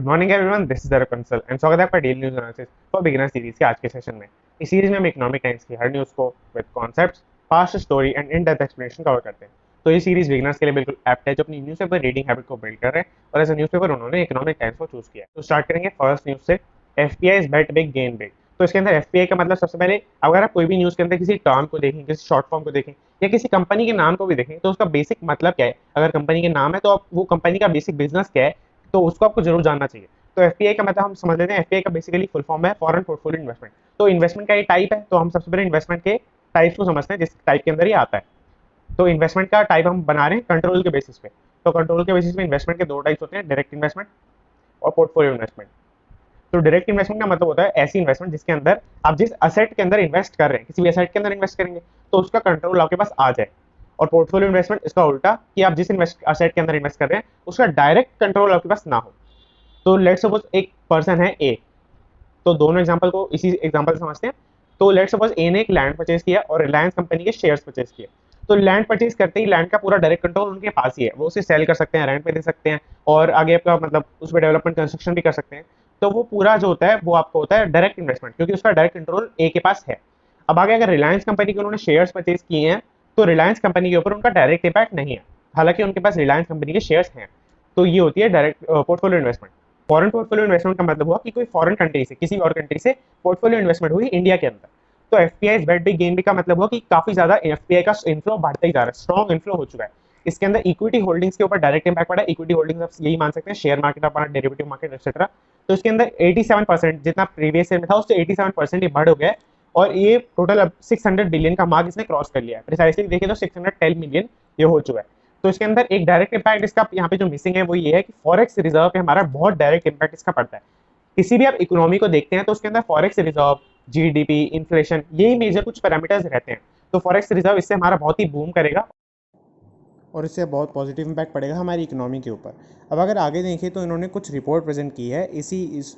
Morning everyone, this is the Kansal and स्वागत है आपका daily news analysis for beginner series के आज के सेशन में। इस सीरीज में हम इकोनॉमिक टाइम्स की हर न्यूज को with concepts, fast story and in depth explanation cover करते हैं। तो ये सीरीज बिगिनर्स के लिए बिल्कुल एप्ट है जो अपनी न्यूज़पेपर रीडिंग हैबिट को बिल्ड कर रहे हैं, और एज अ न्यूज़पेपर उन्होंने इकोनॉमिक टाइम्स को चूज किया है। तो स्टार्ट करेंगे फर्स्ट न्यूज से। FPI is bet big gain big. तो इसके अंदर एफपीआई का मतलब, सबसे पहले अगर आप कोई भी न्यूज के अंदर किसी टर्म को देखें, किसी शॉर्ट फॉर्म को देखें या किसी कंपनी के नाम को भी देखें, तो उसका बेसिक मतलब क्या है। अगर कंपनी के नाम है तो आप वो कंपनी का बेसिक बिजनेस क्या है, तो उसको आपको जरूर जानना चाहिए। तो एफपीआई का मतलब हम समझ लेते हैं, एफपीआई का बेसिकली फुल फॉर्म है फॉरेन पोर्टफोलियो इन्वेस्टमेंट। तो इन्वेस्टमेंट का ये टाइप है, तो हम सबसे पहले इन्वेस्टमेंट के टाइप्स को समझते हैं जिस टाइप के अंदर ये आता है। तो इन्वेस्टमेंट का टाइप हम बना रहे हैं कंट्रोल के बेसिस पे। तो कंट्रोल के बेसिस पे इन्वेस्टमेंट के दो टाइप्स होते हैं, डायरेक्ट इन्वेस्टमेंट और पोर्टफोलियो इन्वेस्टमेंट। तो डायरेक्ट इन्वेस्टमेंट का मतलब होता है ऐसी इन्वेस्टमेंट जिसके अंदर आप जिस असेट के अंदर इन्वेस्ट कर रहे हैं, किसी भी असेट के अंदर इन्वेस्ट करेंगे तो उसका कंट्रोल आपके पास आ जाए। और पोर्टफोलियो इन्वेस्टमेंट इसका उल्टा, कि आप जिस असेट के अंदर इन्वेस्ट कर रहे हैं उसका डायरेक्ट कंट्रोल आपके पास ना हो। तो लेट्स सपोज एक पर्सन है ए, तो दोनों एग्जांपल को इसी एग्जांपल से समझते हैं। तो लेट्स सपोज ए ने एक लैंड परचेज किया और रिलायंस कंपनी के शेयर्स परचेज किए। तो लैंड परचेज करते ही लैंड का पूरा डायरेक्ट कंट्रोल उनके पास ही है, वो उसे सेल कर सकते हैं, रेंट पे दे सकते हैं और आगे आपका मतलब उस पर डेवलपमेंट कंस्ट्रक्शन भी कर सकते हैं। तो वो पूरा जो होता है वो आपको होता है डायरेक्ट इन्वेस्टमेंट, क्योंकि उसका डायरेक्ट कंट्रोल ए के पास है। अब आगे अगर रिलायंस कंपनी के उन्होंने शेयर्स परचेज किए हैं, तो रिलायंस कंपनी के ऊपर उनका डायरेक्ट इम्पैक्ट नहीं है, हालांकि उनके पास रिलायंस कंपनी के शेयर्स हैं। तो ये होती है direct portfolio investment. Foreign portfolio investment का मतलब हुआ कि कोई फॉरेन कंट्री से, किसी और कंट्री से पोर्टफोलियो इन्वेस्टमेंट हुई इंडिया के अंदर। तो एफपीआई बेट बिग गेन बिग का मतलब हुआ कि काफी ज्यादा एफपीआई का इनफ्लो बढ़ता ही जा रहा है, स्ट्रॉन्ग इनफ्लो हो चुका है। इसके अंदर इक्विटी होल्डिंग्स के ऊपर डायरेक्ट इंपैक्ट पड़ा है। इक्विटी होल्डिंग्स आप यही मान सकते हैं, शेयर मार्केट अपना, डेरिवेटिव मार्केट एक्सेट्रा। तो इसके अंदर 87% जितना प्रीवियस ईयर में था उससे 87% ये बढ़ हो गया है। और ये टोटल अब 600 बिलियन का मार्क इसने क्रॉस कर लिया है। प्रिसाइसली देखिए तो 610 मिलियन ये हो चुका है। तो इसके अंदर एक डायरेक्ट इम्पैक्ट इसका यहाँ पे जो मिसिंग है वो ये है कि फॉरेक्स रिजर्व पे हमारा बहुत डायरेक्ट इम्पैक्ट इसका पड़ता है। किसी भी आप इकोनॉमी को देखते हैं तो उसके अंदर फॉरेक्स रिजर्व, जीडीपी, इन्फ्लेशन, यही मेजर कुछ पैरामीटर्स रहते हैं। तो फॉरेक्स रिजर्व इससे हमारा बहुत ही बूम करेगा और इससे बहुत पॉजिटिव इम्पैक्ट पड़ेगा हमारी इकोनॉमी के ऊपर। अब अगर आगे देखें तो इन्होंने कुछ रिपोर्ट प्रेजेंट की है इस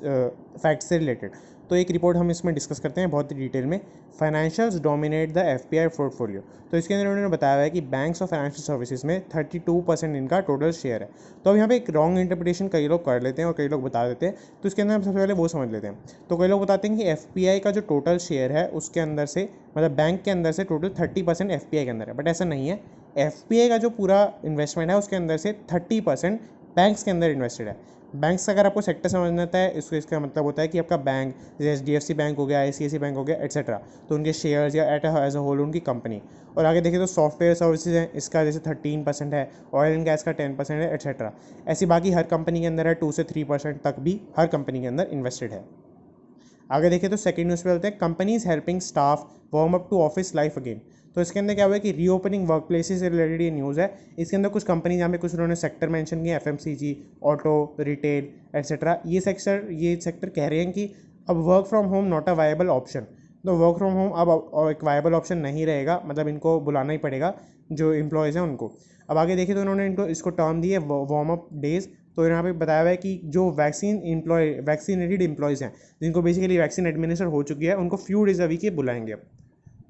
फैक्ट से रिलेटेड। तो एक रिपोर्ट हम इसमें डिस्कस करते हैं बहुत ही डिटेल में। Financials dominate the FPI portfolio. तो इसके अंदर उन्होंने बताया है कि बैंक्स और फाइनेंशियल सर्विसेज में 32% इनका टोटल शेयर है। तो अब यहाँ पे एक रॉन्ग इंटरप्रिटेशन कई लोग कर लेते हैं और कई लोग बता देते हैं। तो इसके अंदर हम सबसे पहले वो समझ लेते हैं। तो कई लोग बताते हैं कि एफपीआई का जो टोटल शेयर है उसके अंदर से, मतलब बैंक के अंदर से टोटल 30% एफपीआई के अंदर है, बट ऐसा नहीं है। एफपीआई का जो पूरा इन्वेस्टमेंट है उसके अंदर से 30% बैंक्स के अंदर इन्वेस्टेड है। बैंक्स का अगर आपको सेक्टर समझना आता है, इसका मतलब होता है कि आपका बैंक जैसे एचडीएफसी बैंक हो गया, आईसीआईसी बैंक हो गया, एटसेट्रा, तो उनके शेयर्स या एज अ होल उनकी कंपनी। और आगे देखिए तो सॉफ्टवेयर सर्विसेज हैं, इसका जैसे 13% है, ऑयल एंड गैस का 10% है, एटसेट्रा। ऐसी बाकी हर कंपनी के अंदर है 2 से 3% तक भी हर कंपनी के अंदर इन्वेस्टेड है। आगे देखें तो सेकंड न्यूज़ पे चलते हैं। Companies helping staff warm up to office life again. तो इसके अंदर क्या हुआ है कि रीओपनिंग वर्क प्लेसेस से रिलेटेड ये न्यूज़ है। इसके अंदर कुछ कंपनी, यहाँ पे कुछ उन्होंने सेक्टर मेंशन किए, एफएमसीजी, ऑटो, रिटेल एट्सेट्रा। ये सेक्टर कह रहे हैं कि अब work from home not a viable option. तो वर्क फ्रॉम होम अब एक वायबल ऑप्शन नहीं रहेगा, मतलब इनको बुलाना ही पड़ेगा जो एम्प्लॉयज़ हैं उनको। अब आगे देखिए तो उन्होंने इनको इसको टर्म दी है वार्म अप डेज। तो यहाँ पे बताया हुआ है कि जो वैक्सीनेटेड एम्प्लॉयज़ हैं, जिनको बेसिकली वैक्सीन एडमिनिस्टर हो चुकी है, उनको फ्यू डेज अ वीक ये बुलाएंगे अब।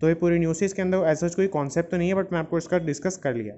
तो ये पूरी न्यूज़ इसके अंदर ऐसा कोई कॉन्सेप्ट तो नहीं है, बट मैं आपको इसका डिस्कस कर लिया।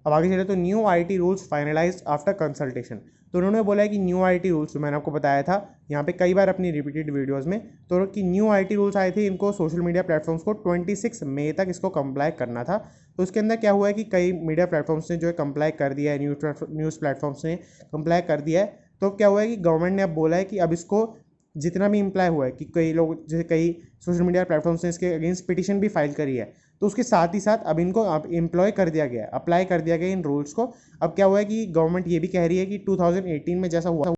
अब आगे चले तो new IT rules finalised after consultation. तो उन्होंने बोला है कि न्यू आईटी रूल्स, जो मैंने आपको बताया था यहाँ पे कई बार अपनी रिपीटेड वीडियोस में, तो कि न्यू आईटी रूल्स आए थे, इनको सोशल मीडिया प्लेटफॉर्म्स को 26 मई तक इसको कंप्लाई करना था। तो उसके अंदर क्या हुआ है कि कई मीडिया प्लेटफॉर्म्स ने जो है कंप्लाई कर दिया है, न्यूज़ प्लेटफॉर्म्स ने कंप्लाई कर दिया है। तो क्या हुआ है कि गवर्नमेंट ने अब बोला है कि अब इसको जितना भी इम्प्लाई हुआ है कि कई लोग, जैसे कई सोशल मीडिया प्लेटफॉर्म्स ने इसके अगेंस्ट पिटीशन भी फाइल करी है, तो उसके साथ ही साथ अब इनको अब एम्प्लॉय कर दिया गया है, अप्लाई कर दिया गया इन रूल्स को। अब क्या हुआ है कि गवर्नमेंट ये भी कह रही है कि 2018 में जैसा हुआ,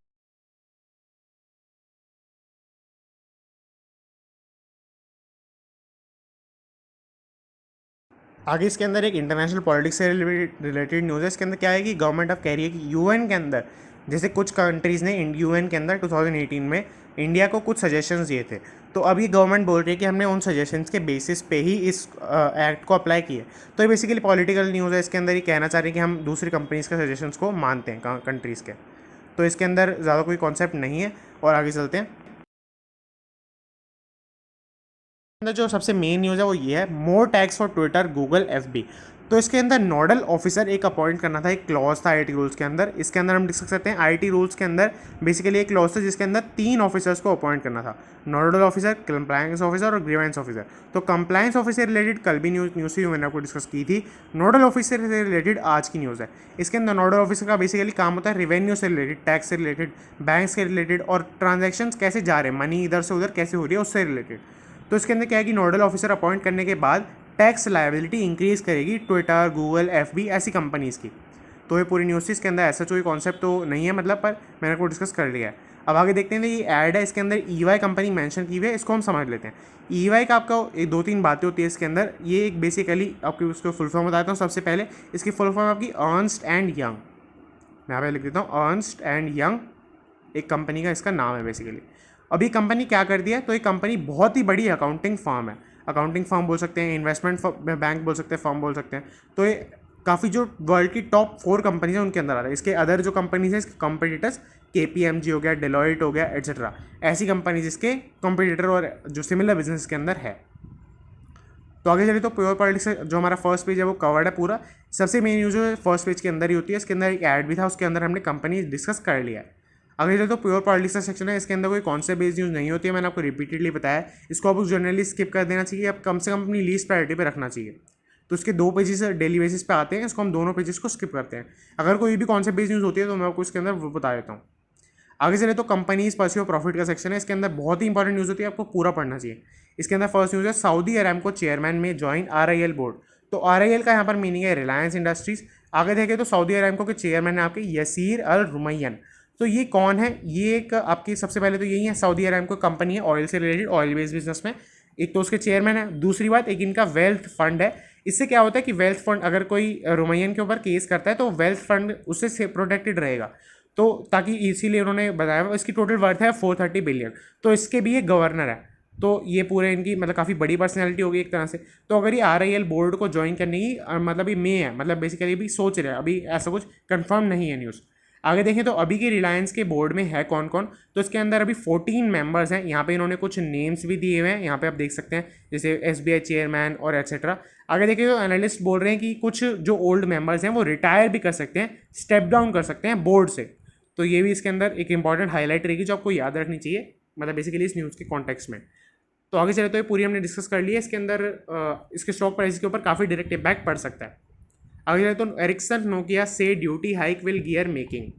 आगे इसके अंदर एक इंटरनेशनल पॉलिटिक्स से रिलेटेड न्यूज़ है। इसके अंदर क्या है कि गवर्नमेंट अब कह रही है कि यूएन के अंदर, जैसे कुछ कंट्रीज़ ने यूएन के अंदर 2018 में इंडिया को कुछ सजेशंस दिए थे, तो अभी गवर्नमेंट बोल रही है कि हमने उन सजेशंस के बेसिस पे ही इस एक्ट को अप्लाई किया। तो ये बेसिकली पॉलिटिकल न्यूज़ है। इसके अंदर ये कहना चाह रही है कि हम दूसरी कंपनीज़ के सजेशंस को मानते हैं कंट्रीज़ के। तो इसके अंदर ज़्यादा कोई कॉन्सेप्ट नहीं है। और आगे चलते हैं। अंदर जो सबसे मेन न्यूज़ है वो ये है, more tax for Twitter, Google, FB. तो इसके अंदर नोडल ऑफिसर एक अपॉइंट करना था, एक क्लॉज था आईटी रूल्स के अंदर। इसके अंदर हम डिस्कस करते हैं आईटी रूल्स के अंदर बेसिकली एक क्लॉज था जिसके अंदर 3 ऑफिसर्स को अपॉइंट करना था, नोडल ऑफिसर, कंप्लायंस ऑफिसर और ग्रीवेंस ऑफिसर। तो कंप्लायंस ऑफिसर से रिलेटेड कल भी न्यूज़ थी, मैंने आपको डिस्कस की थी। नोडल ऑफिसर से रिलेटेड आज की न्यूज़ है। इसके अंदर नोडल ऑफिसर का बेसिकली काम होता है रेवेन्यू से रिलेटेड, टैक्स से रिलेटेड, बैंक से रिलेटेड और ट्रांजेक्शन कैसे जा रहे हैं, मनी इधर से उधर कैसे हो रही है उससे रिलेटेड। तो इसके अंदर क्या है कि नोडल ऑफिसर अपॉइंट करने के बाद टैक्स लायबिलिटी इंक्रीज करेगी ट्विटर, गूगल, एफबी ऐसी कंपनीज़ की। तो ये पूरी न्यूज़ थी। इसके अंदर ऐसा कोई कॉन्सेप्ट तो नहीं है मतलब, पर मैंने आपको डिस्कस कर लिया है। अब आगे देखते हैं, ये ऐड है, इसके अंदर ईवाई कंपनी मेंशन की हुई है, इसको हम समझ लेते हैं। ईवाई का आपका एक 2-3 बातें होती है इसके अंदर। ये एक बेसिकली आपकी उसको फुल फॉर्म बताता हूँ। सबसे पहले इसकी फुल फॉर्म आपकी अर्नस्ट एंड यंग, मैं यहाँ पे लिख देता हूँ, अर्नस्ट एंड यंग एक कंपनी का इसका नाम है बेसिकली। अब ये कंपनी क्या कर दिया है, तो ये कंपनी बहुत ही बड़ी अकाउंटिंग फर्म है, अकाउंटिंग फर्म बोल सकते हैं, इन्वेस्टमेंट बैंक बोल सकते हैं, फर्म बोल सकते हैं। तो ये काफ़ी जो वर्ल्ड की टॉप 4 कंपनीज हैं उनके अंदर आता है। इसके अदर जो कंपनीज हैं, इसके कॉम्पिटिटर्स KPMG हो गया, डेलॉयट हो गया, एट्सेट्रा, ऐसी कंपनीज इसके कॉम्पिटिटर और जो सिमिलर बिजनेस के अंदर है। तो आगे चलिए, तो प्योर पॉलिटिक्स जो हमारा फर्स्ट पेज है वो कवर्ड है पूरा। सबसे मेन न्यूज़ जो फर्स्ट पेज के अंदर ही होती है। इसके अंदर एक ऐड भी था, उसके अंदर हमने कंपनी डिस्कस कर लिया है। आगे चलिए, तो प्योर पॉलिटिक्स का सेक्शन है। इसके अंदर कोई कॉन्सेप्ट बेस्ड न्यूज़ नहीं होती है, मैंने आपको रिपीटेडली बताया। इसको आपको जनरली स्किप कर देना चाहिए, आप कम से कम अपनी लीस्ट प्रायोरिटी पे रखना चाहिए। तो उसके 2 पेजेस डेली बेसिस पे आते हैं, इसको हम दोनों पेजेस को स्किप करते हैं। अगर कोई भी कॉन्सेप्ट बेस्ड न्यूज़ होती है तो मैं आपको इसके अंदर वो बता देता हूँ। आगे चले तो कंपनीज परस्यू प्रॉफिट का सेक्शन है। इसके अंदर बहुत ही इंपॉर्टेंट न्यूज़ होती है, आपको पूरा पढ़ना चाहिए। इसके अंदर फर्स्ट न्यूज़ है, सऊदी अरामको चेयरमैन में ज्वाइन RIL बोर्ड। तो RIL का यहाँ पर मीनिंग है रिलायंस इंडस्ट्रीज। आगे देखें तो सऊदी अरामको के चेयरमैन है आपके यसीर अल रुमैयन। तो ये कौन है, ये एक आपकी सबसे पहले तो यही है, सऊदी अरामको कंपनी है ऑयल से रिलेटेड, ऑयल बेस्ड बिजनेस में। एक तो उसके चेयरमैन है, दूसरी बात एक इनका वेल्थ फंड है। इससे क्या होता है कि वेल्थ फंड अगर कोई रुमैयन के ऊपर केस करता है तो वेल्थ फंड उससे प्रोटेक्टेड रहेगा। तो ताकि इसीलिए उन्होंने बताया, इसकी टोटल वर्थ है 430 बिलियन। तो इसके भी एक गवर्नर है। तो ये पूरे इनकी मतलब काफ़ी बड़ी पर्सनैलिटी होगी एक तरह से। तो अगर ये RIL बोर्ड को ज्वाइन करने की मतलब ये मे है, मतलब बेसिकली अभी सोच रहे हैं, अभी ऐसा कुछ कंफर्म नहीं है न्यूज़। आगे देखें तो अभी की रिलायंस के बोर्ड में है कौन कौन, तो इसके अंदर अभी 14 मेंबर्स हैं। यहाँ पे इन्होंने कुछ नेम्स भी दिए हुए हैं, यहाँ पे आप देख सकते हैं, जैसे SBI चेयरमैन और एट्सेट्रा। आगे देखिए तो एनालिस्ट बोल रहे हैं कि कुछ जो ओल्ड मेंबर्स हैं वो रिटायर भी कर सकते हैं, स्टेप डाउन कर सकते हैं बोर्ड से। तो ये भी इसके अंदर एक इंपॉर्टेंट हाईलाइट रहेगी जो आपको याद रखनी चाहिए, मतलब बेसिकली इस न्यूज़ के कॉन्टेक्स्ट में। तो आगे चले तो ये पूरी हमने डिस्कस कर ली है। इसके अंदर इसके स्टॉक प्राइस के ऊपर काफ़ी डायरेक्ट इम्पैक्ट पड़ सकता है। आगे चले तो एरिक्सन नोकिया से duty hike will gear making.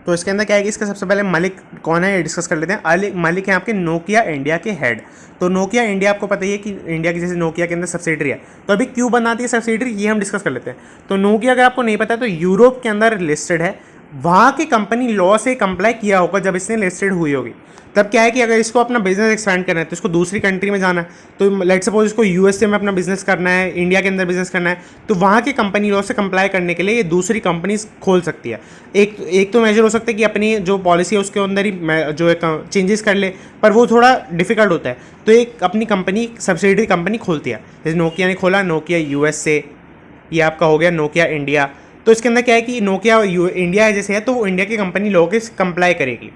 तो इसके अंदर क्या है कि इसका सबसे पहले मालिक कौन है ये डिस्कस कर लेते हैं। मालिक है आपके नोकिया इंडिया के हेड। तो नोकिया इंडिया आपको पता ही है कि इंडिया की जैसे नोकिया के अंदर सब्सिडरी है, तो अभी क्यों बनाती है सब्सिडरी ये हम डिस्कस कर लेते हैं। तो नोकिया अगर आपको नहीं पता तो यूरोप के अंदर लिस्टेड है, वहाँ की कंपनी लॉ से कंप्लाई किया होगा जब इसने लिस्टेड हुई होगी। तब क्या है कि अगर इसको अपना बिजनेस एक्सपेंड करना है तो इसको दूसरी कंट्री में जाना है, तो लेट सपोज इसको USA में अपना बिजनेस करना है, इंडिया के अंदर बिजनेस करना है, तो वहाँ की कंपनी लॉ से कंप्लाई करने के लिए ये दूसरी कंपनीज खोल सकती है। एक तो मेजर हो सकता है कि अपनी जो पॉलिसी है उसके अंदर ही जो एक चेंजेस कर ले, पर वो थोड़ा डिफिकल्ट होता है। तो एक अपनी कंपनी सब्सिडरी कंपनी खोलती है, जैसे नोकिया ने खोला नोकिया US से, ये आपका हो गया नोकिया इंडिया। तो इसके अंदर क्या है कि नोकिया इंडिया जैसे है तो वो इंडिया की कंपनी लॉ के कंप्लाई करेगी।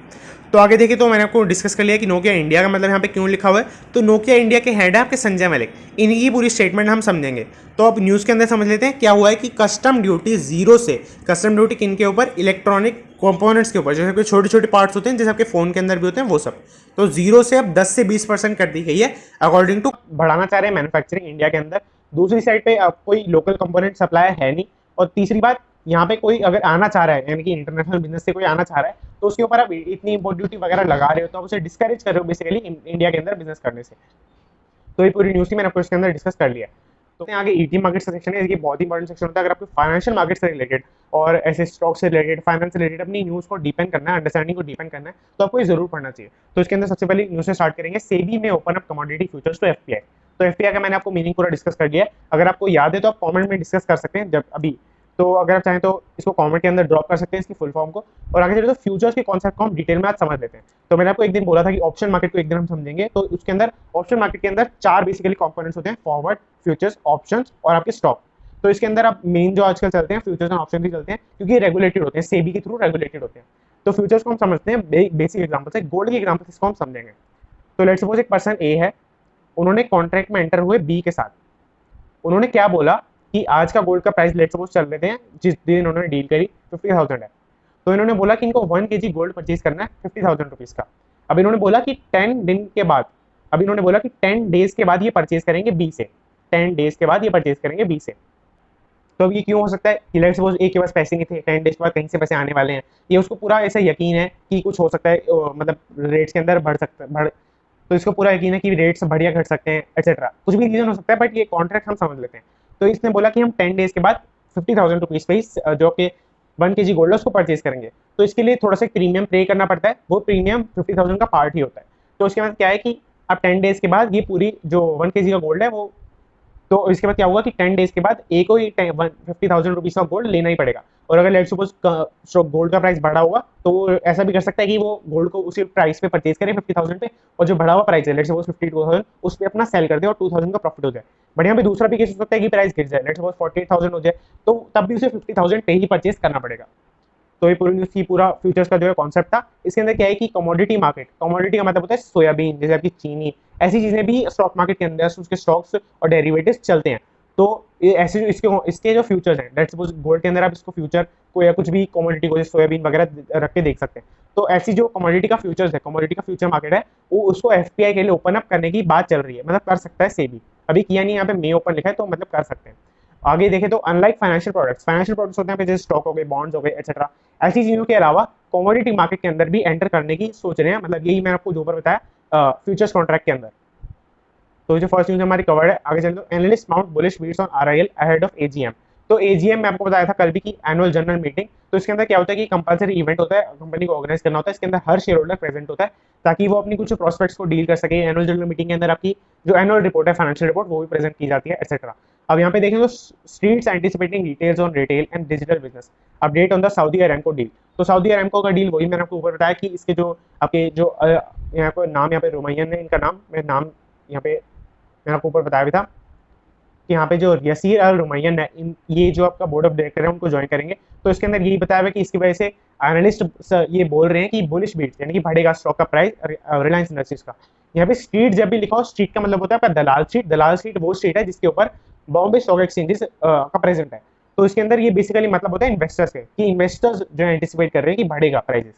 तो आगे देखिए तो मैंने आपको डिस्कस कर लिया कि नोकिया इंडिया का मतलब यहाँ पे क्यों लिखा हुआ है। तो नोकिया इंडिया के हेड है आपके संजय मलिक, इनकी पूरी स्टेटमेंट हम समझेंगे। तो अब न्यूज़ के अंदर समझ लेते हैं क्या हुआ है कि कस्टम ड्यूटी 0 से, कस्टम ड्यूटी किन के ऊपर, इलेक्ट्रॉनिक कंपोनेंट्स के ऊपर, जैसे कोई छोटे छोटे पार्ट्स होते हैं जैसे आपके फ़ोन के अंदर भी होते हैं वो सब, तो 0 से अब 10 से 20% कर दी गई है अकॉर्डिंग टू। बढ़ाना चाह रहे हैं मैन्युफैक्चरिंग इंडिया के अंदर। दूसरी साइड पे कोई लोकल कंपोनेंट सप्लायर है नहीं, और तीसरी बात यहाँ पे कोई अगर आना चाह रहा है, यानी कि इंटरनेशनल बिजनेस से कोई आना चाह रहा है, तो उसके ऊपर आप इतनी इम्पोर्ट ड्यूटी वगैरह लगा रहे हो तो आप उसे डिस्करेज कर रहे हो बेसिकली इंडिया के अंदर बिजनेस करने से। तो ये पूरी न्यूज़ थी, मैंने आपको इसके अंदर डिस्कस कर लिया। तो आगे ET मार्केट सेक्शन है, ये बहुत इंपॉर्टेंट सेक्शन होता है। अगर आपको फाइनेंशियल मार्केट से रिलेटेड और ऐसे स्टॉक से रिलेटेड, फाइनेंस से रिलेटेड अपनी न्यूज़ को डिपेंड करना है, अंडरस्टैंडिंग को डिपेंड करना है, तो आपको ये जरूर पढ़ना चाहिए। तो इसके अंदर सबसे पहले न्यूज़ से स्टार्ट करेंगे, सेबी में open up commodity futures to FPI। तो FPI का मैंने आपको मीनिंग पूरा डिस्कस कर दिया है, अगर आपको याद है तो आप कॉमेंट में डिस्कस कर सकते हैं जब अभी, तो अगर आप चाहें तो इसको कमेंट के अंदर ड्रॉप कर सकते हैं इसकी फुल फॉर्म को। और आगे चलिए तो फ्यूचर्स के कॉन्सेप्ट को हम डिटेल में आज समझ लेते हैं। तो मैंने आपको एक दिन बोला था कि ऑप्शन मार्केट को एक दिन हम समझेंगे, तो उसके अंदर ऑप्शन मार्केट के अंदर 4 बेसिकली कंपोनेंट्स होते हैं, फॉरवर्ड, फ्यूचर्स, ऑप्शंस और आपके स्टॉक। तो इसके अंदर आप मेन जो आजकल चलते हैं फ्यूचर्स और ऑप्शन भी चलते हैं, क्योंकि ये रेगुलेटेड होते हैं, सेबी के थ्रू रेगुलेटेड होते हैं। तो फ्यूचर्स को हम समझते हैं बेसिक एग्जांपल से, गोल्ड के एग्जांपल से इसको हम समझेंगे। तो लेट्स सपोज एक पर्सन ए है, उन्होंने कॉन्ट्रैक्ट में एंटर हुए बी के साथ। उन्होंने क्या बोला कि आज का गोल्ड का प्राइस लेट सपोज चल रहे थे, जिस दिन उन्होंने डील करी 50,000 है, तो इन्होंने बोला कि इनको 1 kg गोल्ड परचेज करना है 50,000 रुपीज का। अब इन्होंने बोला कि 10 दिन के बाद, अब इन्होंने बोला कि 10 डेज के बाद ये परचेज करेंगे बी से, 10 डेज के बाद ये परचेज करेंगे बी से। तो अब ये क्यों हो सकता है कि लेट्स सपोज ए के पास पैसे नहीं थे, 10 डेज के बाद कहीं से पैसे आने वाले हैं, ये उसको पूरा ऐसा यकीन है कि कुछ हो सकता है, मतलब रेट्स के अंदर बढ़ सकता है, बढ़, तो इसको पूरा यकीन है कि रेट्स बढ़िया घट सकते हैं एक्सेट्रा, कुछ भी रीजन हो सकता है, बट ये कॉन्ट्रैक्ट हम समझ लेते हैं। तो इसने बोला कि हम 10 डेज के बाद 50,000 रुपीज पे जो कि 1 kg गोल्ड है उसको परचेज करेंगे। तो इसके लिए थोड़ा सा प्रीमियम पे करना पड़ता है, वो प्रीमियम 50,000 का पार्ट ही होता है। तो उसके बाद क्या है कि अब 10 डेज के बाद ये पूरी जो 1 kg का गोल्ड है वो, तो इसके बाद क्या होगा कि 10 डेज के बाद एक को ही 50,000 रुपीज का गोल्ड लेना ही पड़ेगा। और अगर लेट सपोज गोल्ड का प्राइस बढ़ा होगा तो वो ऐसा भी कर सकता है कि वो गोल्ड को उसी प्राइस पे परचेज करे 50,000 पे, और जो बढ़ा हुआ प्राइस है लेट सपोज 52,000 उस पर अपना सेल कर दे और 2,000 का प्रॉफिट हो जाए। बट यहाँ पे दूसरा भी केस हो सकता है कि प्राइस गिर जाए, लेट सपोज 48,000 हो जाए, तो तब भी उसे 50,000 पे ही परचेज करना पड़ेगा। तो ये पूरी पूरा फ्यूचर्स का जो है कॉन्सेप्ट था। इसके अंदर क्या है कि कमोडिटी मार्केट, कमोडिटी का मतलब होता है सोयाबीन, जैसे आपकी चीनी, ऐसी चीजें भी स्टॉक मार्केट के अंदर उसके स्टॉक्स और डेरिवेटिव्स चलते हैं। तो ये ऐसे जो इसके जो फ्यूचर्स हैं, लेट्स सपोज गोल्ड के अंदर आप इसको फ्यूचर को या कुछ भी कमोडिटी को जैसे सोयाबीन वगैरह रख के देख सकते हैं। तो ऐसी जो कमोडिटी का फ्यूचर्स है, कमोडिटी का फ्यूचर मार्केट है, वो उसको एफपीआई के लिए ओपन अप करने की बात चल रही है, मतलब कर सकता है सेबी, अभी किया नहीं, यहाँ पे मे ओपन लिखा है तो मतलब कर सकते हैं। आगे देखें तो अनलाइक फाइनेंशियल प्रोडक्ट्स होते हैं जैसे स्टॉक हो गए, बॉन्ड्स हो गए एक्सेट्रा, ऐसी चीजों के अलावा कमोडिटी मार्केट के अंदर भी एंटर करने की सोच रहे हैं, मतलब यही मैंने आपको जो ऊपर बताया फ्यूचर्स कॉन्ट्रैक्ट के अंदर। तो जो फर्स्ट न्यूज हमारी कवर्ड है, आगे चलते हैं analyst mount bullish weeds on RIL ahead of AGM. तो एजीएम में आपको बताया था कल भी की एनुअल जनरल मीटिंग, तो इसके अंदर क्या होता है कि कंपलसरी इवेंट होता है, कंपनी को ऑर्गेनाइज करना होता है, इसके अंदर हर शेयर होल्डर प्रेजेंट होता है ताकि वो अपनी कुछ प्रोस्पेक्ट्स को डील कर सके। एनुअल जनरल मीटिंग के अंदर आपकी जो एनुअल रिपोर्ट है, फाइनेंशियल रिपोर्ट, वो भी प्रेजेंट की जाती है एक्सेट्रा। अब यहाँ पे देखें तो streets anticipating details on retail and digital business, update on the Saudi Aramco deal. तो सऊदी अरामको का डील वही मैंने आपको ऊपर बताया कि इसके जो आपके जो यहाँ को नाम यहाँ पे रोमैयन है, इनका नाम मैं नाम यहाँ पे मैंने आपको ऊपर बताया भी था कि यहाँ पे जो यसीर अल रुमैयन है, ये जो आपका बोर्ड ऑफ डायरेक्टर है उनको ज्वाइन करेंगे। तो इसके अंदर यही बताया हुआ कि इसकी वजह से एनालिस्ट ये बोल रहे हैं कि बुलिश बीट यानी कि बढ़ेगा स्टॉक का प्राइस रिलायंस इंडस्ट्रीज का। यहाँ पे स्ट्रीट जब भी लिखा हो, स्ट्रीट का मतलब होता है आपका दलाल स्ट्रीट। दलाल स्ट्रीट वो स्ट्रीट है जिसके ऊपर बॉम्बे स्टॉक एक्सचेंजेस का प्रेजेंट है। तो इसके अंदर ये बेसिकली मतलब होता है इन्वेस्टर्स के, कि इन्वेस्टर्स जो एंटिसिपेट कर रहे हैं कि बढ़ेगा प्राइसेस।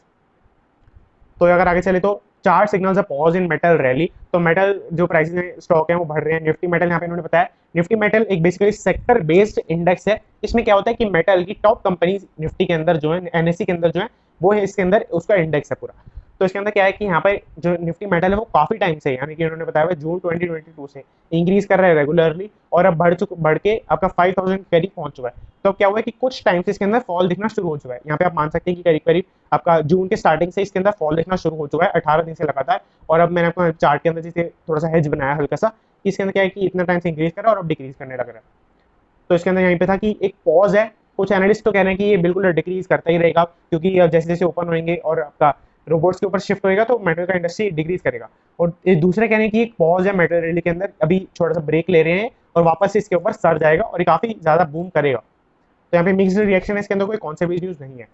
तो अगर आगे चले तो चार signals pause in metal rally. तो मेटल जो प्राइसेस स्टॉक है वो बढ़ रहे हैं। निफ्टी मेटल यहाँ पे इन्होंने बताया, निफ्टी मेटल एक बेसिकली सेक्टर बेस्ड इंडेक्स है। इसमें क्या होता है कि मेटल की टॉप कंपनी निफ्टी के अंदर जो है, एनएससी के अंदर जो है, वो है इसके अंदर उसका इंडेक्स है पूरा। तो इसके अंदर क्या है कि यहाँ पे जो निफ्टी मेटल है वो काफी टाइम से, यानी कि उन्होंने बताया हुआ जून 2022 से इंक्रीज कर रहा है रेगुलरली, और अब बढ़ के आपका 5,000 करीब पहुंच चुका है। तो क्या हुआ है कि कुछ टाइम से इसके अंदर फॉल दिखना शुरू हो चुका है। यहाँ पे आप मान सकते हैं कि करीब करीब आपका जून के स्टार्टिंग से इसके अंदर फॉल दिखना शुरू हो चुका है, 18 दिन से लगातार। और अब मैंने आपको चार्ट के अंदर जैसे थोड़ा सा हेज बनाया हल्का सा, इसके अंदर क्या है कि इतना टाइम से इंक्रीज कर रहा है और अब डिक्रीज करने लग रहा है। तो इसके अंदर यहीं पे था कि एक पॉज है। कुछ एनालिस्ट तो कह रहे हैं कि ये बिल्कुल डिक्रीज करता ही रहेगा, क्योंकि जैसे जैसे ओपन होंगे और आपका रोबोट्स के ऊपर शिफ्ट होएगा तो मेटल का इंडस्ट्री डिक्रीज करेगा। और दूसरे कह रहे हैं कि एक पॉज है मेटल रैली के अंदर, अभी थोड़ा सा ब्रेक ले रहे हैं और वापस से इसके ऊपर सर जाएगा और ये काफी ज्यादा बूम करेगा। तो यहाँ पे मिक्स्ड रिएक्शन है, इसके अंदर कोई कॉन्सेप्ट न्यूज नहीं है।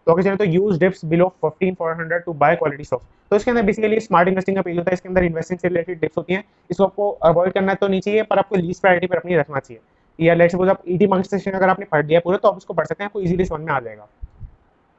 तो आगे चले तो use dips below 15,400 to buy quality stocks. तो इसके अंदर बेसिकली स्मार्ट इन्वेस्टिंग का पेज होता है, इसके अंदर इन्वेस्टिंग से रिलेटेड डिप्स होती हैं। इसको आपको अवॉइड करना तो नहीं चाहिए, पर आपको लीस्ट प्रायोरिटी पर अपनी रखना चाहिए। या लेट्स सपोज आप ईटी मार्केट सेशन अगर आपने पढ़ लिया पूरा तो आप उसको पढ़ सकते हैं, आपको इजीली समझ में आ जाएगा।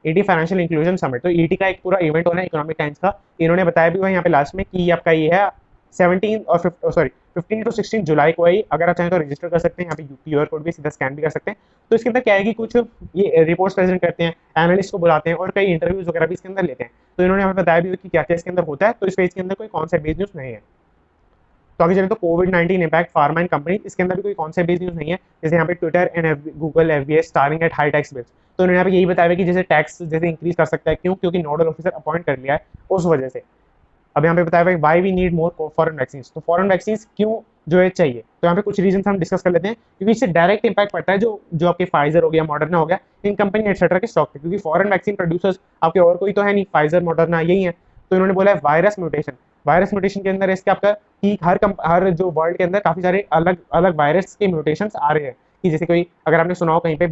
ईटी फाइनेंशियल इंक्लूजन समिट, तो ईटी का एक पूरा इवेंट होना है इकोनॉमिक टाइम्स का। इन्होंने बताया भी हुआ यहाँ पे लास्ट में कि आपका ये है 15 to 16 जुलाई को है। अगर आप चाहें तो रजिस्टर कर सकते हैं, यहाँ पे क्यूआर कोड भी सीधा स्कैन भी कर सकते हैं। तो इसके अंदर क्या है कि कुछ ये रिपोर्ट्स प्रेजेंट करते हैं, एनालिस्ट को बुलाते हैं और कई इंटरव्यूज वगैरह भी इसके अंदर लेते हैं। तो इन्होंने हमें बताया भी कि क्या क्या इसके अंदर होता है। तो इस पेज के अंदर कोई कॉन्सेप्ट बेस्ड न्यूज नहीं है। तो आगे चले तो कोविड-19 इम्पैक्ट फार्मा एंड कंपनी, इसके अंदर भी कोई कॉन्सेप्ट बेस्ड न्यूज नहीं है। जैसे यहाँ पे Twitter and Google FBS starring at high tax bills, तो इन्होंने यहाँ पे यही बताया कि जैसे टैक्स जैसे इंक्रीज कर सकता है, क्यों, क्योंकि नोडल ऑफिसर अपॉइंट कर लिया है उस वजह से। अब यहाँ पे बताया हुआ why we need more foreign vaccine, तो फॉरेन वैक्सीन क्यों जो है चाहिए। तो यहाँ पे कुछ रीजन हम डिस्कस कर लेते हैं, क्योंकि इससे डायरेक्ट इंपैक्ट पड़ता है जो आपके फाइजर हो गया, मॉडर्ना हो गया, इन कंपनी एक्सेट्रा के स्टॉक पे, क्योंकि फॉरेन वैक्सीन प्रोड्यूसर्स आपके और कोई तो है नहीं, फाइजर मॉडर्ना यही है। तो इन्होंने बोला है वायरस म्यूटेशन, वायरस म्यूटेशन के अंदर इसके आपका कि हर जो वर्ल्ड के अंदर काफी सारे अलग अलग वायरस के म्यूटेशंस आ रहे हैं, कि जैसे कोई अगर आपने सुना हो कहीं पे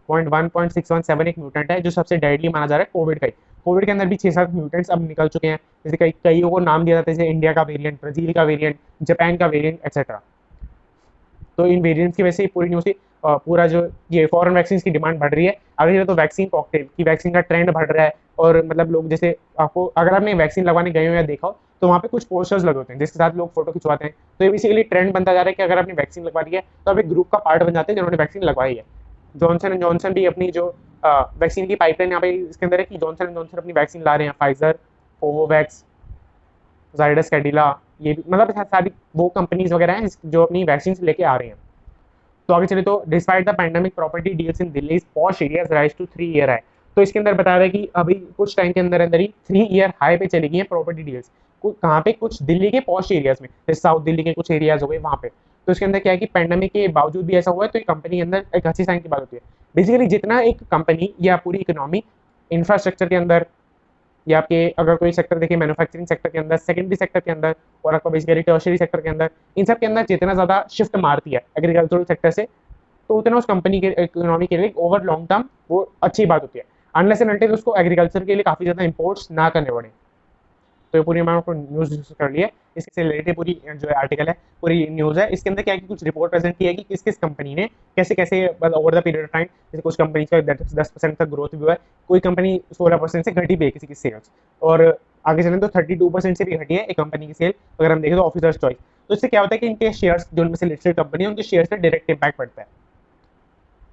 .1.617 एक म्यूटेंट है जो सबसे डेडली माना जा रहा है कोविड का ही। कोविड के अंदर भी 6-7 म्यूटेंट्स अब निकल चुके हैं, जैसे कई को नाम दिया जाता है, जैसे इंडिया का वेरिएंट, ब्राजील का वेरिएंट, जापान का वेरिएंट एक्सेट्रा। तो इन वेरिएंट्स की वजह से पूरी न्यूज़ पूरा जो ये फॉरेन वैक्सीन की डिमांड बढ़ रही है। आगे चले तो वैक्सीन कॉकटेल की वैक्सीन का ट्रेंड बढ़ रहा है, और मतलब लोग जैसे आपको अगर आपने वैक्सीन लगवाने गए हो या देखा हो तो वहाँ पे कुछ पोस्टर्स लगे होते हैं जिसके साथ लोग फोटो खिंचवाते हैं। तो ये बेसिकली ट्रेंड बनता जा रहा है कि अगर आपने वैक्सीन लगवा ली है तो आप एक ग्रुप का पार्ट बन जाते हैं जिन्होंने वैक्सीन लगवाई है। जॉनसन एंड जॉनसन भी अपनी जो वैक्सीन की पाइपलाइन यहाँ पे इसके अंदर है कि जॉनसन एंड जॉनसन अपनी वैक्सीन ला रहे हैं, फाइजर, कोवोवैक्स, जाइडस कैडिला, ये भी मतलब सारी वो कंपनीज वगैरह हैं जो अपनी वैक्सीन लेके आ रही हैं। तो आगे चले तो despite the pandemic property deals in Delhi posh areas rise to 3 year high. तो इसके अंदर बताया है कि अभी कुछ टाइम के अंदर अंदर ही 3 ईयर हाई पे चली गई है प्रॉपर्टी डील्स। कहाँ पे? कुछ दिल्ली के पॉश एरियाज में, जैसे साउथ दिल्ली के कुछ एरियाज हो गए वहाँ पे। तो इसके अंदर क्या है कि पैंडेमिक के बावजूद भी ऐसा हुआ है, तो एक कंपनी के अंदर एक अच्छी साइन की बात होती है। बेसिकली जितना एक कंपनी या पूरी इकोनॉमी इंफ्रास्ट्रक्चर के अंदर, या आपके अगर कोई सेक्टर देखिए मैन्युफैक्चरिंग सेक्टर के अंदर, सेकेंडरी सेक्टर के अंदर, और आपका बेसिकली टर्शियरी सेक्टर के अंदर, इन सब के अंदर जितना ज़्यादा शिफ्ट मारती है एग्रीकल्चरल सेक्टर से, तो उतना उस कंपनी के इकोनॉमी के लिए ओवर लॉन्ग टर्म वो अच्छी बात होती है, अनलेस एंड अनटिल उसको एग्रीकल्चर के लिए काफ़ी ज़्यादा इंपोर्ट्स ना करने पड़े। तो ये पूरी मैंने आपको न्यूज़ कर ली है, इससे रिलेटेड पूरी जो आर्टिकल है, पूरी न्यूज़ है। इसके अंदर क्या है कि कुछ रिपोर्ट प्रेजेंट की है कि किस किस कंपनी ने कैसे कैसे over the period of time, जैसे कुछ कंपनी का 10% तक ग्रोथ भी हुआ है, कोई कंपनी 16% से घटी भी है किसी की सेल्स, और आगे चलें तो 32% से भी घटी है एक कंपनी की सेल अगर हम देखें तो ऑफिसर्स चॉइस। तो इससे क्या होता है कि इनके शेयर्स जो उनमें से लिस्टेड कंपनी है उनके शेयर्स पर डायरेक्ट इम्पैक्ट पड़ता है।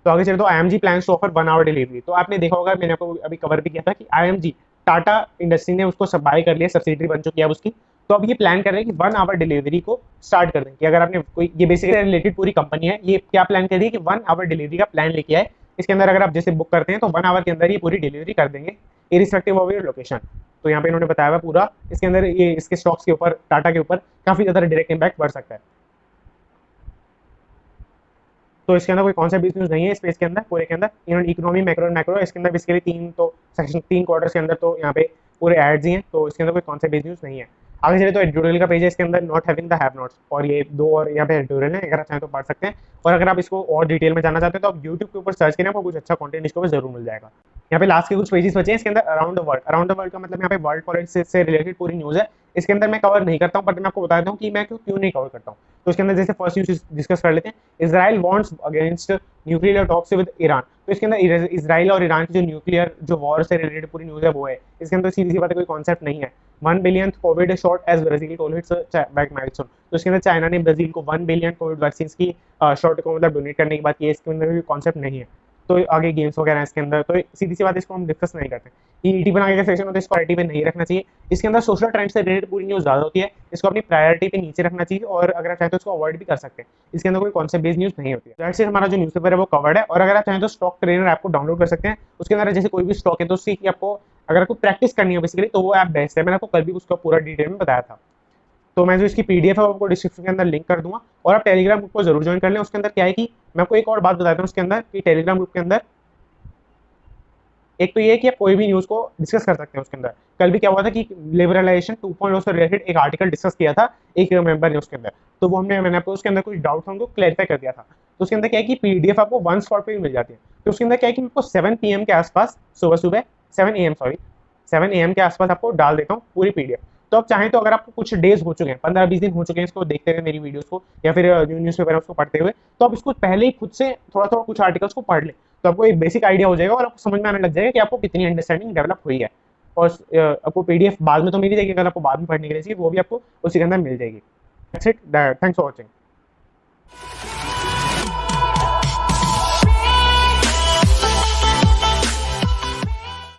तो आगे चले तो IMG plans to offer 1 hour delivery. तो आपने देखा होगा, मैंने आपको अभी कवर भी किया था कि IMG टाटा इंडस्ट्री ने उसको सब बाय कर लिया, सब्सिडरी बन चुकी है उसकी। तो अब ये प्लान कर रहे हैं कि 1 आवर डिलीवरी को स्टार्ट कर दें, कि अगर आपने कोई, ये बेसिकली रिलेटेड पूरी कंपनी है, ये क्या प्लान कर रही है कि 1 आवर डिलीवरी का प्लान लेके आए। इसके अंदर अगर आप जैसे बुक करते हैं तो 1 आवर के अंदर ये पूरी डिलीवरी कर देंगे इरिस्पेक्टिव ऑफ योर लोकेशन। तो यहाँ पे इन्होंने बताया हुआ पूरा, इसके अंदर ये इसके स्टॉक्स के ऊपर, टाटा के ऊपर काफी ज्यादा डायरेक्ट इम्पैक्ट बढ़ सकता है। तो इसके अंदर कोई कौन सा बिजनेस नहीं है स्पेस के अंदर, पूरे के अंदर इन्होंने इकोनॉमी, मैक्रो एंड मैक्रो, इसके अंदर बेसिकली 3 तो सेक्शन 3 क्वार्टर्स के अंदर तो यहाँ पे पूरे एड्स ही हैं, तो इसके अंदर कोई कौन सा बिजनेस नहीं है। आगे चले तो एडिटोरियल का पेज है, इसके अंदर not having the have nots, और ये 2 और यहाँ पे एडिटोरियल है, अगर आप चाहें तो पढ़ सकते हैं। और अगर आप इसको और डिटेल में जानना चाहते हैं तो आप यूट्यूब के ऊपर सर्च करें, आपको कुछ अच्छा कंटेंट इसके ऊपर जरूर मिल जाएगा। यहाँ पे लास्ट के कुछ पेजेस बचे हैं, इसके अंदर around the world. Around the world का मतलब यहाँ पे वर्ल्ड पॉलिटिक्स से रिलेटेड पूरी न्यूज़ है। इसके अंदर मैं कवर नहीं करता हूँ, बट मैं आपको बता देता हूँ कि मैं क्यों नहीं कवर करता हूँ। तो इसके अंदर जैसे फर्स्ट न्यूज़ डिस्कस कर लेते हैं, Israel warns against nuclear talks with Iran. तो इसके अंदर इजराइल और ईरान की जो न्यूक्लियर जो वॉर से रिलेटेड पूरी न्यूज़ है वो है। इसके अंदर सीधी सी बात है, कोई कॉन्सेप्ट नहीं है। 1 billion covid shot as Brazil toll its back milestone. तो इसके अंदर चाइना ने ब्राजील को 1 बिलियन कोविड वैक्सीन की शॉट को मतलब डोनेट करने की बात की है। इसके अंदर भी कॉन्सेप्ट नहीं है। तो आगे गेम्स वगैरह इसके अंदर, तो सीधी सी बात इसको हम डिस्कस नहीं करते। ईटी बना के सेक्शन होता है, इसको आईटी पे नहीं रखना चाहिए। इसके अंदर सोशल ट्रेंड से रिलेटेड पूरी न्यूज़ ज़्यादा होती है, इसको अपनी प्रायोरिटी पे नीचे रखना चाहिए, और अगर आप चाहें तो इसको अवॉइड भी कर सकते हैं। इसके अंदर कोई कॉन्सेप्ट बेस्ड न्यूज़ नहीं होती है। दैट्स इट, हमारा जो न्यूज़पेपर है वो कवर्ड है। और अगर आप चाहें तो स्टॉक ट्रेनर ऐप को डाउनलोड कर सकते हैं। उसके अंदर जैसे कोई भी स्टॉक है तो उसकी आपको अगर आपको प्रैक्टिस करनी है बेसिकली, तो वो ऐप बेस्ट है। मैंने आपको कल भी उसका पूरा डिटेल में बताया था। तो मैं जो इसकी पीडीएफ है आपको डिस्क्रिप्शन के अंदर लिंक कर दूंगा, और आप टेलीग्राम ग्रुप को जरूर ज्वाइन कर लें। उसके अंदर क्या है कि मैं आपको एक और बात बताता हूँ उसके अंदर, कि टेलीग्राम ग्रुप के अंदर एक तो ये है कि आप कोई भी न्यूज़ को डिस्कस कर सकते हैं उसके अंदर। कल भी क्या हुआ था कि लिबरलाइजेशन 2.0 से रिलेटेड एक आर्टिकल डिस्कस किया था एक मेंबर ने उसके अंदर, तो वो मैंने आपको उसके अंदर कुछ डाउट था उनको क्लैरिफाई कर दिया था। तो उसके अंदर क्या है कि पीडीएफ आपको 1 स्पॉट पे भी मिल जाती है। तो उसके अंदर क्या है कि मैं आपको 7 PM के आसपास, सुबह 7 AM सॉरी 7 AM के आसपास आपको डाल देता हूँ पूरी पीडीएफ। तो आप चाहें तो अगर आपको कुछ डेज हो चुके हैं, 15-20 दिन हो चुके हैं इसको देखते हुए, मेरी वीडियोस को या फिर न्यूज़पेपर है उसको पढ़ते हुए, तो आप इसको पहले ही खुद से थोड़ा थोड़ा कुछ आर्टिकल्स को पढ़ लें, तो आपको एक बेसिक आइडिया हो जाएगा और आपको समझ में आने लग जाएगा कि आपको कितनी अंडरस्टैंडिंग डेवलप हुई है। और आपको पीडीएफ बाद में तो मिल ही जाएगी, अगर आपको बाद में पढ़ने के लिए चाहिए वो भी आपको उसी के अंदर मिल जाएगी। That's it, thanks for watching.